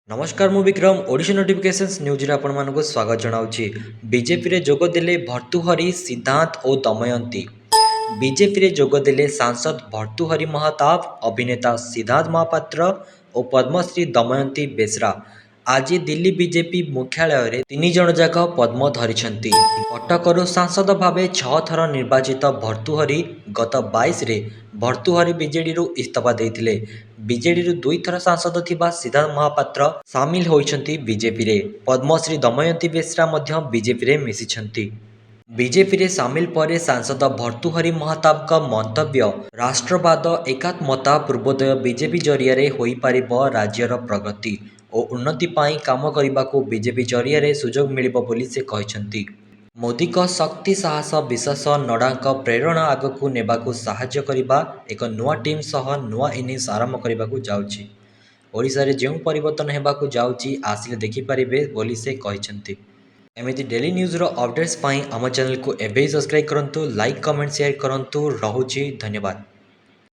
नमस्कार मु Vikram Odisha notifications news रे आपण मानको स्वागत जनाउछि। बीजेपी रे जोग देले भर्तृहरि सिद्धांत और दमयंती। बीजेपी रे जोग देले सांसद भर्तृहरि महताब, अभिनेता सिद्धांत महापात्र और पद्मश्री दमयंती बेसरा। आज दिल्ली बीजेपी मुख्यालय रे तीन जन जाक पद्म धरिछंती। कटकरू सांसद भावे 6 थर निर्वाचित भर्तृहरि गत 22 रे भर्तृहरि बीजेडी रु इस्तीफा देइथिले। बीजेडी रु 2 थर सांसद थिबा सिद्धांत महापात्र सामिल होइछंती बीजेपी रे। पद्मश्री दमयंती बेसरा मध्य बीजेपी रे मिसिछंती। बीजेपी रे सामिल पर सांसद भर्तृहरि महताब का मंतव्य राष्ट्रवाद एकात्मता पूर्वोदय बीजेपी जरिया होई पारिबो राज्यर प्रगति और उन्नति पाई काम करबाकू बीजेपी जरिया सुजोग मिलिबो बोली से कहिसंती। मोदी का शक्ति साहस विश्वास नड्डा प्रेरणा आगकू नेबाकू साहाय्य करिबा एक नुआ टीम सह नुआ इनिंग्स आरंभ करबाकू जाउछि। ओडिशा रे जेउ परिवर्तन हेबाकू जाउछि आसिले देखि पारिबे बोली से कहिसंती। एमिति डेली न्यूज रो अपडेट्स पाई आम चैनल को एबे सब्सक्राइब करंतु, लाइक कमेंट शेयर करंतु। रहुछि धन्यवाद।